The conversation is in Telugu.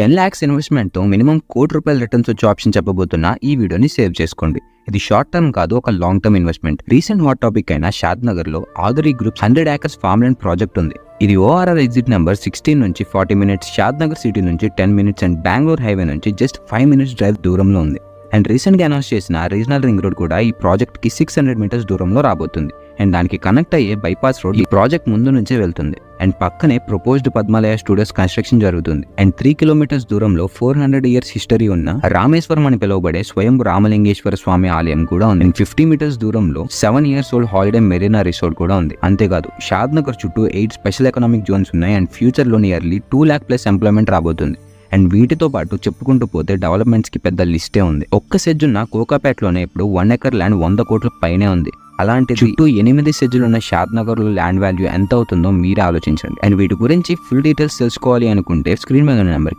10 lakhs ఇన్వెస్ట్మెంట్ తో మినిమం ₹1,00,00,000 రిటర్న్స్ వచ్చే ఆప్షన్ చెప్పబోతున్నా ఈ వీడియోని సేవ్ చేసుకోండి. ఇది షార్ట్ టర్మ్ కాదు, ఒక long term investment. Recent hot topic అయిన షాద్ నగర్ లో Adari group 100 acres farm land project ఉంది. ఇది ORR ఎగ్జిట్ నెంబర్ 16 నుంచి 40 minutes, షాద్ నగర్ సిటీ నుంచి 10 minutes అండ్ బెంగళూరు హైవే నుంచి జస్ట్ 5 minutes డ్రైవ్ దూరంలో ఉంది. అండ్ రీసెంట్ గా అనౌన్స్ చేసిన రీజనల్ రింగ్ రోడ్ కూడా ఈ ప్రాజెక్ట్ కి 600 meters దూరంలో రాబోతుంది. అండ్ దానికి కనెక్ట్ అయ్యే బైపాస్ రోడ్ ఈ ప్రాజెక్ట్ ముందు నుంచే వెళ్తుంది. అండ్ పక్కనే ప్రపోజ్డ్ పద్మాలయ స్టూడియోస్ కన్స్ట్రక్షన్ జరుగుతుంది. అండ్ 3 kilometers దూరంలో 400 years హిస్టరీ ఉన్న రామేశ్వరం అని పిలువబడే స్వయం రామలింగేశ్వర స్వామి ఆలయం కూడా ఉంది. అండ్ 50 meters దూరంలో 7 years old holiday Marina resort కూడా ఉంది. అంతేకాదు షాద్ నగర్ చుట్టూ 8 స్పెషల్ ఎకనామిక్ జోన్స్ ఉన్నాయి. అండ్ ఫ్యూచర్ లో నియర్లీ 2 lakh plus ఎంప్లాయ్మెంట్ రాబోతుంది. అండ్ వీటితో పాటు చెప్పుకుంటూ పోతే డెవలప్మెంట్స్ కి పెద్ద లిస్టే ఉంది. ఒక్క సెజ్జున్న కోకాపేటలోనే ఇప్పుడు 1 acre ల్యాండ్ 100 కోట్ల పైనే ఉంది. అలాంటి చుట్టూ 8 సెజ్జులు ఉన్న షాద్ నగర్ లో ల్యాండ్ వాల్యూ ఎంత అవుతుందో మీరే ఆలోచించండి. అండ్ వీటి గురించి ఫుల్ డీటెయిల్స్ తెలుసుకోవాలి అనుకుంటే స్క్రీన్ మీద ఉన్న నెంబర్